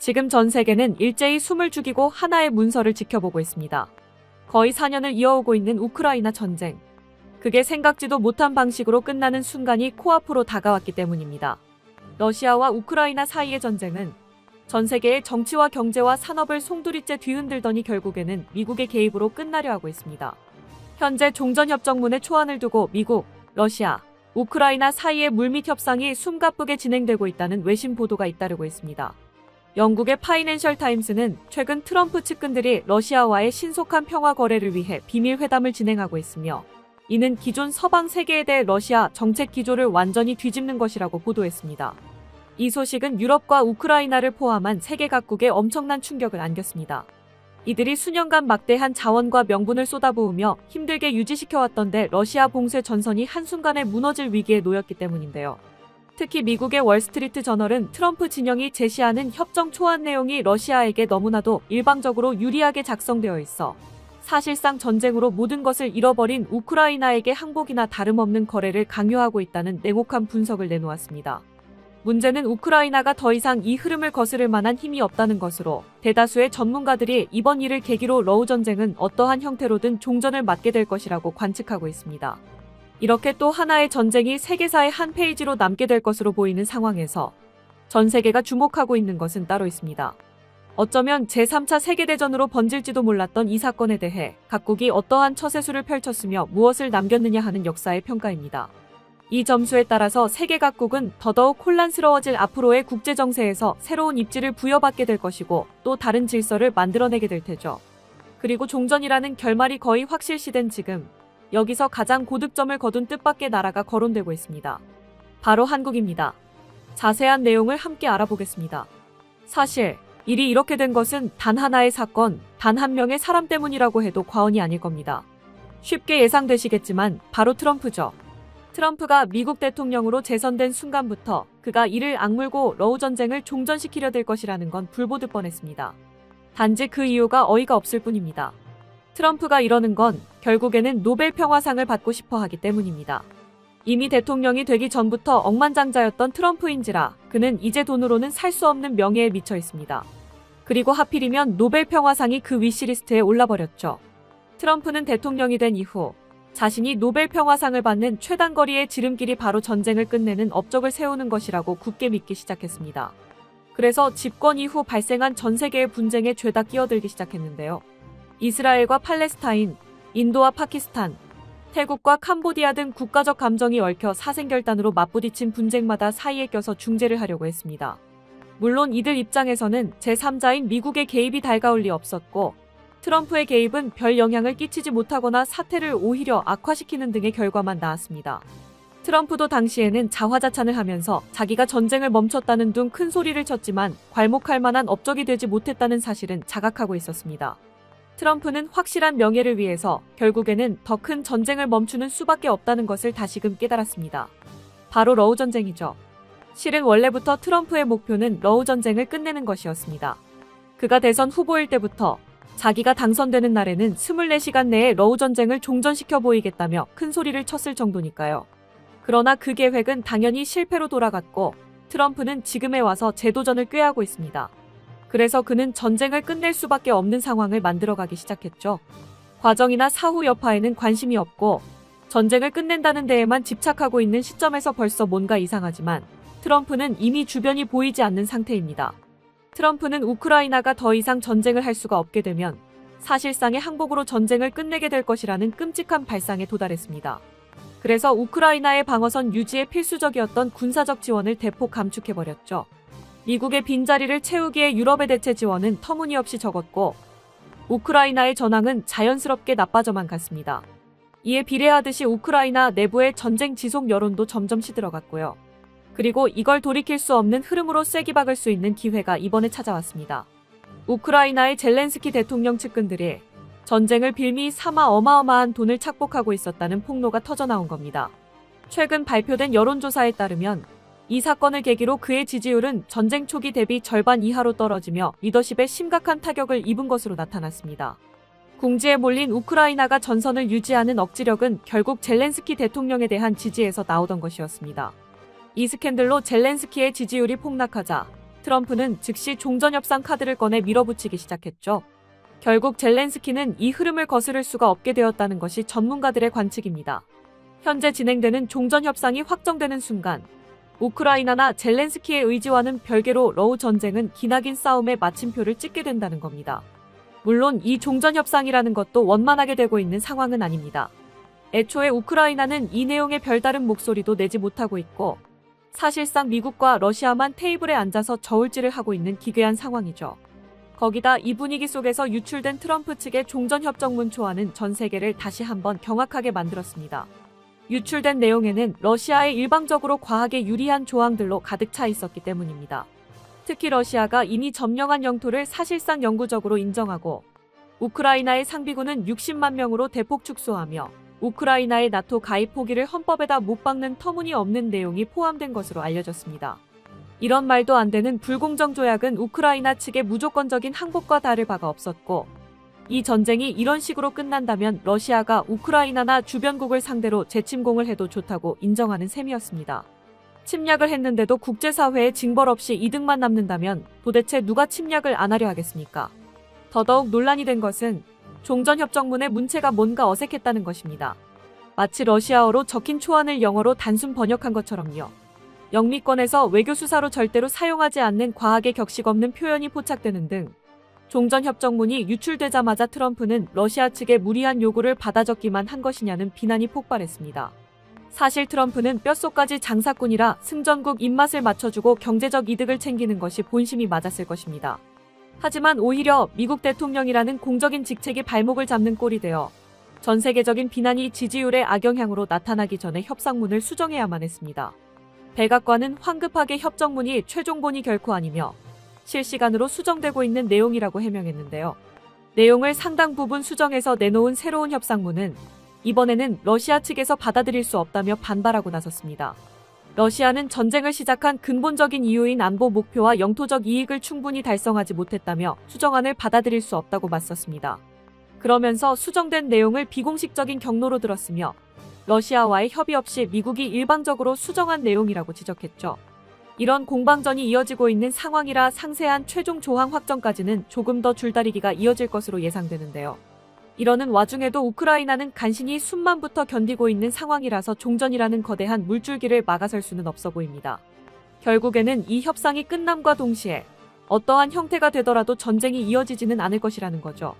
지금 전 세계는 일제히 숨을 죽이고 하나의 문서를 지켜보고 있습니다. 거의 4년을 이어오고 있는 우크라이나 전쟁. 그게 생각지도 못한 방식으로 끝나는 순간이 코앞으로 다가왔기 때문입니다. 러시아와 우크라이나 사이의 전쟁은 전 세계의 정치와 경제와 산업을 송두리째 뒤흔들더니 결국에는 미국의 개입으로 끝나려 하고 있습니다. 현재 종전협정문에 초안을 두고 미국, 러시아, 우크라이나 사이의 물밑 협상이 숨가쁘게 진행되고 있다는 외신 보도가 잇따르고 있습니다. 영국의 파이낸셜 타임스는 최근 트럼프 측근들이 러시아와의 신속한 평화 거래를 위해 비밀 회담을 진행하고 있으며 이는 기존 서방 세계에 대해 러시아 정책 기조를 완전히 뒤집는 것이라고 보도했습니다. 이 소식은 유럽과 우크라이나를 포함한 세계 각국에 엄청난 충격을 안겼습니다. 이들이 수년간 막대한 자원과 명분을 쏟아부으며 힘들게 유지시켜왔던데 러시아 봉쇄 전선이 한순간에 무너질 위기에 놓였기 때문인데요. 특히 미국의 월스트리트 저널은 트럼프 진영이 제시하는 협정 초안 내용이 러시아에게 너무나도 일방적으로 유리하게 작성되어 있어 사실상 전쟁으로 모든 것을 잃어버린 우크라이나에게 항복이나 다름없는 거래를 강요하고 있다는 냉혹한 분석을 내놓았습니다. 문제는 우크라이나가 더 이상 이 흐름을 거스를 만한 힘이 없다는 것으로 대다수의 전문가들이 이번 일을 계기로 러우 전쟁은 어떠한 형태로든 종전을 맞게 될 것이라고 관측하고 있습니다. 이렇게 또 하나의 전쟁이 세계사의 한 페이지로 남게 될 것으로 보이는 상황에서 전 세계가 주목하고 있는 것은 따로 있습니다. 어쩌면 제3차 세계대전으로 번질지도 몰랐던 이 사건에 대해 각국이 어떠한 처세술을 펼쳤으며 무엇을 남겼느냐 하는 역사의 평가입니다. 이 점수에 따라서 세계 각국은 더더욱 혼란스러워질 앞으로의 국제정세에서 새로운 입지를 부여받게 될 것이고 또 다른 질서를 만들어내게 될 테죠. 그리고 종전이라는 결말이 거의 확실시된 지금 여기서 가장 고득점을 거둔 뜻밖의 나라가 거론되고 있습니다. 바로 한국입니다. 자세한 내용을 함께 알아보겠습니다. 사실 일이 이렇게 된 것은 단 하나의 사건, 단 한 명의 사람 때문이라고 해도 과언이 아닐 겁니다. 쉽게 예상되시겠지만 바로 트럼프죠. 트럼프가 미국 대통령으로 재선된 순간부터 그가 이를 악물고 러우 전쟁을 종전시키려 들 것이라는 건 불보듯 뻔했습니다. 단지 그 이유가 어이가 없을 뿐입니다. 트럼프가 이러는 건 결국에는 노벨 평화상을 받고 싶어 하기 때문입니다. 이미 대통령이 되기 전부터 억만장자였던 트럼프인지라 그는 이제 돈으로는 살 수 없는 명예에 미쳐 있습니다. 그리고 하필이면 노벨 평화상이 그 위시리스트에 올라버렸죠. 트럼프는 대통령이 된 이후 자신이 노벨 평화상을 받는 최단거리의 지름길이 바로 전쟁을 끝내는 업적을 세우는 것이라고 굳게 믿기 시작했습니다. 그래서 집권 이후 발생한 전 세계의 분쟁에 죄다 끼어들기 시작했는데요. 이스라엘과 팔레스타인, 인도와 파키스탄, 태국과 캄보디아 등 국가적 감정이 얽혀 사생결단으로 맞부딪힌 분쟁마다 사이에 껴서 중재를 하려고 했습니다. 물론 이들 입장에서는 제3자인 미국의 개입이 달가울 리 없었고 트럼프의 개입은 별 영향을 끼치지 못하거나 사태를 오히려 악화시키는 등의 결과만 나왔습니다. 트럼프도 당시에는 자화자찬을 하면서 자기가 전쟁을 멈췄다는 둥 큰 소리를 쳤지만 괄목할 만한 업적이 되지 못했다는 사실은 자각하고 있었습니다. 트럼프는 확실한 명예를 위해서 결국에는 더 큰 전쟁을 멈추는 수밖에 없다는 것을 다시금 깨달았습니다. 바로 러우 전쟁이죠. 실은 원래부터 트럼프의 목표는 러우 전쟁을 끝내는 것이었습니다. 그가 대선 후보일 때부터 자기가 당선되는 날에는 24시간 내에 러우 전쟁을 종전시켜 보이겠다며 큰 소리를 쳤을 정도니까요. 그러나 그 계획은 당연히 실패로 돌아갔고 트럼프는 지금에 와서 재도전을 꾀하고 있습니다. 그래서 그는 전쟁을 끝낼 수밖에 없는 상황을 만들어가기 시작했죠. 과정이나 사후 여파에는 관심이 없고 전쟁을 끝낸다는 데에만 집착하고 있는 시점에서 벌써 뭔가 이상하지만 트럼프는 이미 주변이 보이지 않는 상태입니다. 트럼프는 우크라이나가 더 이상 전쟁을 할 수가 없게 되면 사실상의 항복으로 전쟁을 끝내게 될 것이라는 끔찍한 발상에 도달했습니다. 그래서 우크라이나의 방어선 유지에 필수적이었던 군사적 지원을 대폭 감축해버렸죠. 미국의 빈자리를 채우기에 유럽의 대체 지원은 터무니없이 적었고 우크라이나의 전황은 자연스럽게 나빠져만 갔습니다. 이에 비례하듯이 우크라이나 내부의 전쟁 지속 여론도 점점 시들어갔고요. 그리고 이걸 돌이킬 수 없는 흐름으로 쐐기 박을 수 있는 기회가 이번에 찾아왔습니다. 우크라이나의 젤렌스키 대통령 측근들이 전쟁을 빌미 삼아 어마어마한 돈을 착복하고 있었다는 폭로가 터져나온 겁니다. 최근 발표된 여론조사에 따르면 이 사건을 계기로 그의 지지율은 전쟁 초기 대비 절반 이하로 떨어지며 리더십에 심각한 타격을 입은 것으로 나타났습니다. 궁지에 몰린 우크라이나가 전선을 유지하는 억지력은 결국 젤렌스키 대통령에 대한 지지에서 나오던 것이었습니다. 이 스캔들로 젤렌스키의 지지율이 폭락하자 트럼프는 즉시 종전협상 카드를 꺼내 밀어붙이기 시작했죠. 결국 젤렌스키는 이 흐름을 거스를 수가 없게 되었다는 것이 전문가들의 관측입니다. 현재 진행되는 종전협상이 확정되는 순간 우크라이나나 젤렌스키의 의지와는 별개로 러우 전쟁은 기나긴 싸움의 마침표를 찍게 된다는 겁니다. 물론 이 종전협상이라는 것도 원만하게 되고 있는 상황은 아닙니다. 애초에 우크라이나는 이 내용에 별다른 목소리도 내지 못하고 있고 사실상 미국과 러시아만 테이블에 앉아서 저울질을 하고 있는 기괴한 상황이죠. 거기다 이 분위기 속에서 유출된 트럼프 측의 종전협정문 초안은 전 세계를 다시 한번 경악하게 만들었습니다. 유출된 내용에는 러시아에 일방적으로 과하게 유리한 조항들로 가득 차 있었기 때문입니다. 특히 러시아가 이미 점령한 영토를 사실상 영구적으로 인정하고 우크라이나의 상비군은 60만 명으로 대폭 축소하며 우크라이나의 나토 가입 포기를 헌법에다 못 박는 터무니없는 내용이 포함된 것으로 알려졌습니다. 이런 말도 안 되는 불공정 조약은 우크라이나 측의 무조건적인 항복과 다를 바가 없었고 이 전쟁이 이런 식으로 끝난다면 러시아가 우크라이나나 주변국을 상대로 재침공을 해도 좋다고 인정하는 셈이었습니다. 침략을 했는데도 국제사회에 징벌 없이 이득만 남는다면 도대체 누가 침략을 안 하려 하겠습니까? 더더욱 논란이 된 것은 종전협정문의 문체가 뭔가 어색했다는 것입니다. 마치 러시아어로 적힌 초안을 영어로 단순 번역한 것처럼요. 영미권에서 외교수사로 절대로 사용하지 않는 과하게 격식 없는 표현이 포착되는 등 종전협정문이 유출되자마자 트럼프는 러시아 측의 무리한 요구를 받아 적기만 한 것이냐는 비난이 폭발했습니다. 사실 트럼프는 뼛속까지 장사꾼이라 승전국 입맛을 맞춰주고 경제적 이득을 챙기는 것이 본심이 맞았을 것입니다. 하지만 오히려 미국 대통령이라는 공적인 직책이 발목을 잡는 꼴이 되어 전 세계적인 비난이 지지율의 악영향으로 나타나기 전에 협상문을 수정해야만 했습니다. 백악관은 황급하게 협정문이 최종본이 결코 아니며 실시간으로 수정되고 있는 내용이라고 해명했는데요. 내용을 상당 부분 수정해서 내놓은 새로운 협상문은 이번에는 러시아 측에서 받아들일 수 없다며 반발하고 나섰습니다. 러시아는 전쟁을 시작한 근본적인 이유인 안보 목표와 영토적 이익을 충분히 달성하지 못했다며 수정안을 받아들일 수 없다고 맞섰습니다. 그러면서 수정된 내용을 비공식적인 경로로 들었으며 러시아와의 협의 없이 미국이 일방적으로 수정한 내용이라고 지적했죠. 이런 공방전이 이어지고 있는 상황이라 상세한 최종 조항 확정까지는 조금 더 줄다리기가 이어질 것으로 예상되는데요. 이러는 와중에도 우크라이나는 간신히 숨만부터 견디고 있는 상황이라서 종전이라는 거대한 물줄기를 막아설 수는 없어 보입니다. 결국에는 이 협상이 끝남과 동시에 어떠한 형태가 되더라도 전쟁이 이어지지는 않을 것이라는 거죠.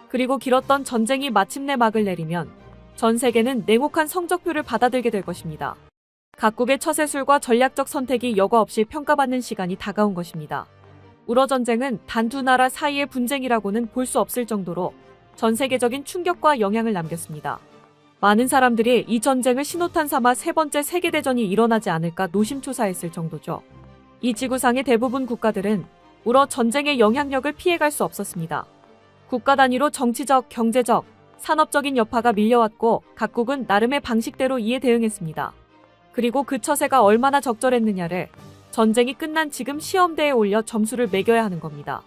그리고 길었던 전쟁이 마침내 막을 내리면 전 세계는 냉혹한 성적표를 받아들게 될 것입니다. 각국의 처세술과 전략적 선택이 여과 없이 평가받는 시간이 다가온 것입니다. 우러 전쟁은 단 두 나라 사이의 분쟁이라고는 볼 수 없을 정도로 전 세계적인 충격과 영향을 남겼습니다. 많은 사람들이 이 전쟁을 신호탄 삼아 세 번째 세계대전이 일어나지 않을까 노심초사했을 정도죠. 이 지구상의 대부분 국가들은 우러 전쟁의 영향력을 피해갈 수 없었습니다. 국가 단위로 정치적, 경제적, 산업적인 여파가 밀려왔고 각국은 나름의 방식대로 이에 대응했습니다. 그리고 그 처세가 얼마나 적절했느냐를 전쟁이 끝난 지금 시험대에 올려 점수를 매겨야 하는 겁니다.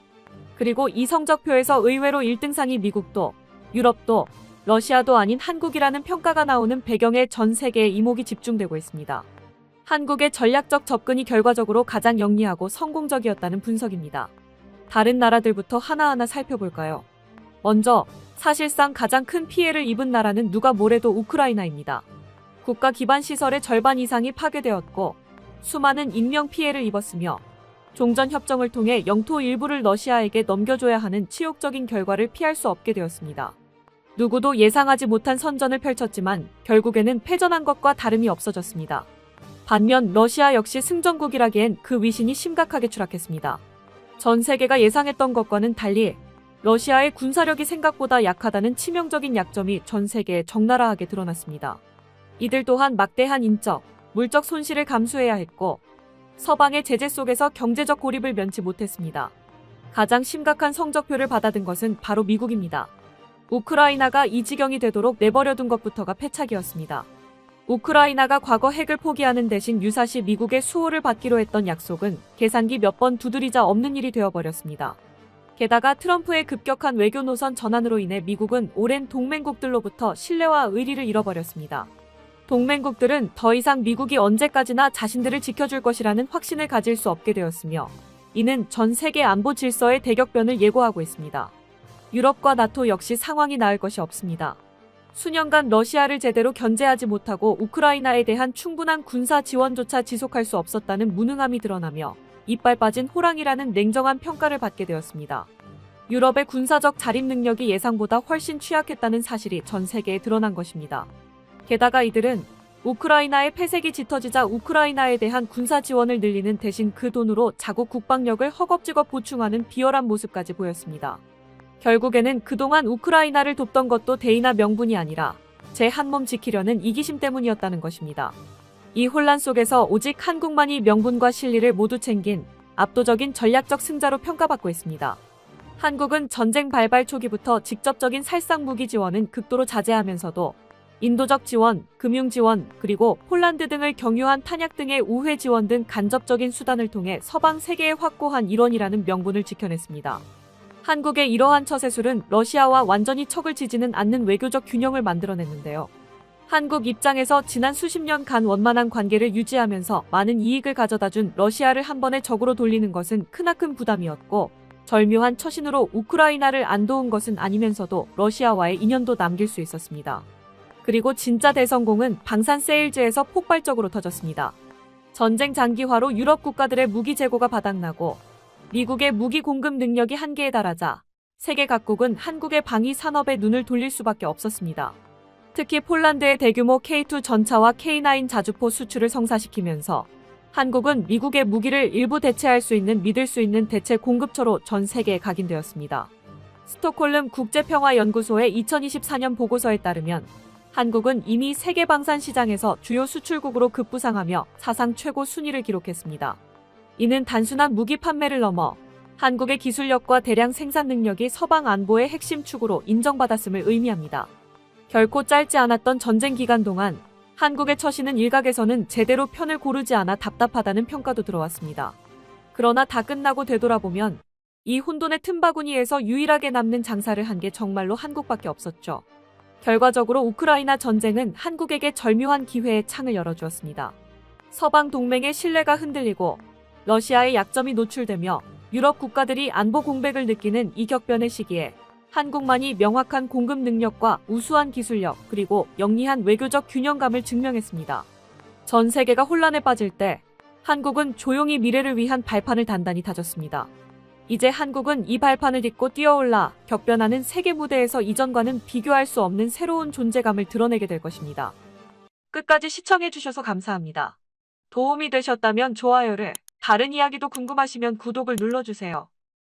그리고 이 성적표에서 의외로 1등상이 미국도, 유럽도, 러시아도 아닌 한국이라는 평가가 나오는 배경에 전 세계의 이목이 집중되고 있습니다. 한국의 전략적 접근이 결과적으로 가장 영리하고 성공적이었다는 분석입니다. 다른 나라들부터 하나하나 살펴볼까요? 먼저 사실상 가장 큰 피해를 입은 나라는 누가 뭐래도 우크라이나입니다. 국가 기반 시설의 절반 이상이 파괴되었고 수많은 인명피해를 입었으며 종전협정을 통해 영토 일부를 러시아에게 넘겨줘야 하는 치욕적인 결과를 피할 수 없게 되었습니다. 누구도 예상하지 못한 선전을 펼쳤지만 결국에는 패전한 것과 다름이 없어졌습니다. 반면 러시아 역시 승전국이라기엔 그 위신이 심각하게 추락했습니다. 전 세계가 예상했던 것과는 달리 러시아의 군사력이 생각보다 약하다는 치명적인 약점이 전 세계에 적나라하게 드러났습니다. 이들 또한 막대한 인적, 물적 손실을 감수해야 했고 서방의 제재 속에서 경제적 고립을 면치 못했습니다. 가장 심각한 성적표를 받아든 것은 바로 미국입니다. 우크라이나가 이 지경이 되도록 내버려둔 것부터가 패착이었습니다. 우크라이나가 과거 핵을 포기하는 대신 유사시 미국의 수호를 받기로 했던 약속은 계산기 몇 번 두드리자 없는 일이 되어버렸습니다. 게다가 트럼프의 급격한 외교 노선 전환으로 인해 미국은 오랜 동맹국들로부터 신뢰와 의리를 잃어버렸습니다. 동맹국들은 더 이상 미국이 언제까지나 자신들을 지켜줄 것이라는 확신을 가질 수 없게 되었으며 이는 전 세계 안보 질서의 대격변을 예고하고 있습니다. 유럽과 나토 역시 상황이 나을 것이 없습니다. 수년간 러시아를 제대로 견제하지 못하고 우크라이나에 대한 충분한 군사 지원조차 지속할 수 없었다는 무능함이 드러나며 이빨 빠진 호랑이라는 냉정한 평가를 받게 되었습니다. 유럽의 군사적 자립 능력이 예상보다 훨씬 취약했다는 사실이 전 세계에 드러난 것입니다. 게다가 이들은 우크라이나의 폐색이 짙어지자 우크라이나에 대한 군사 지원을 늘리는 대신 그 돈으로 자국 국방력을 허겁지겁 보충하는 비열한 모습까지 보였습니다. 결국에는 그동안 우크라이나를 돕던 것도 대의나 명분이 아니라 제 한몸 지키려는 이기심 때문이었다는 것입니다. 이 혼란 속에서 오직 한국만이 명분과 실리를 모두 챙긴 압도적인 전략적 승자로 평가받고 있습니다. 한국은 전쟁 발발 초기부터 직접적인 살상 무기 지원은 극도로 자제하면서도 인도적 지원, 금융 지원, 그리고 폴란드 등을 경유한 탄약 등의 우회 지원 등 간접적인 수단을 통해 서방 세계에 확고한 일원이라는 명분을 지켜냈습니다. 한국의 이러한 처세술은 러시아와 완전히 척을 지지는 않는 외교적 균형을 만들어냈는데요. 한국 입장에서 지난 수십 년간 원만한 관계를 유지하면서 많은 이익을 가져다준 러시아를 한 번에 적으로 돌리는 것은 크나큰 부담이었고, 절묘한 처신으로 우크라이나를 안 도운 것은 아니면서도 러시아와의 인연도 남길 수 있었습니다. 그리고 진짜 대성공은 방산 세일즈에서 폭발적으로 터졌습니다. 전쟁 장기화로 유럽 국가들의 무기 재고가 바닥나고 미국의 무기 공급 능력이 한계에 달하자 세계 각국은 한국의 방위 산업에 눈을 돌릴 수밖에 없었습니다. 특히 폴란드의 대규모 K2 전차와 K9 자주포 수출을 성사시키면서 한국은 미국의 무기를 일부 대체할 수 있는 믿을 수 있는 대체 공급처로 전 세계에 각인되었습니다. 스톡홀름 국제평화연구소의 2024년 보고서에 따르면 한국은 이미 세계 방산 시장에서 주요 수출국으로 급부상하며 사상 최고 순위를 기록했습니다. 이는 단순한 무기 판매를 넘어 한국의 기술력과 대량 생산 능력이 서방 안보의 핵심 축으로 인정받았음을 의미합니다. 결코 짧지 않았던 전쟁 기간 동안 한국의 처신은 일각에서는 제대로 편을 고르지 않아 답답하다는 평가도 들어왔습니다. 그러나 다 끝나고 되돌아보면 이 혼돈의 틈바구니에서 유일하게 남는 장사를 한 게 정말로 한국밖에 없었죠. 결과적으로 우크라이나 전쟁은 한국에게 절묘한 기회의 창을 열어주었습니다. 서방 동맹의 신뢰가 흔들리고 러시아의 약점이 노출되며 유럽 국가들이 안보 공백을 느끼는 이 격변의 시기에 한국만이 명확한 공급 능력과 우수한 기술력 그리고 영리한 외교적 균형감을 증명했습니다. 전 세계가 혼란에 빠질 때 한국은 조용히 미래를 위한 발판을 단단히 다졌습니다. 이제 한국은 이 발판을 딛고 뛰어올라 격변하는 세계 무대에서 이전과는 비교할 수 없는 새로운 존재감을 드러내게 될 것입니다. 끝까지 시청해주셔서 감사합니다. 도움이 되셨다면 좋아요를, 다른 이야기도 궁금하시면 구독을 눌러주세요.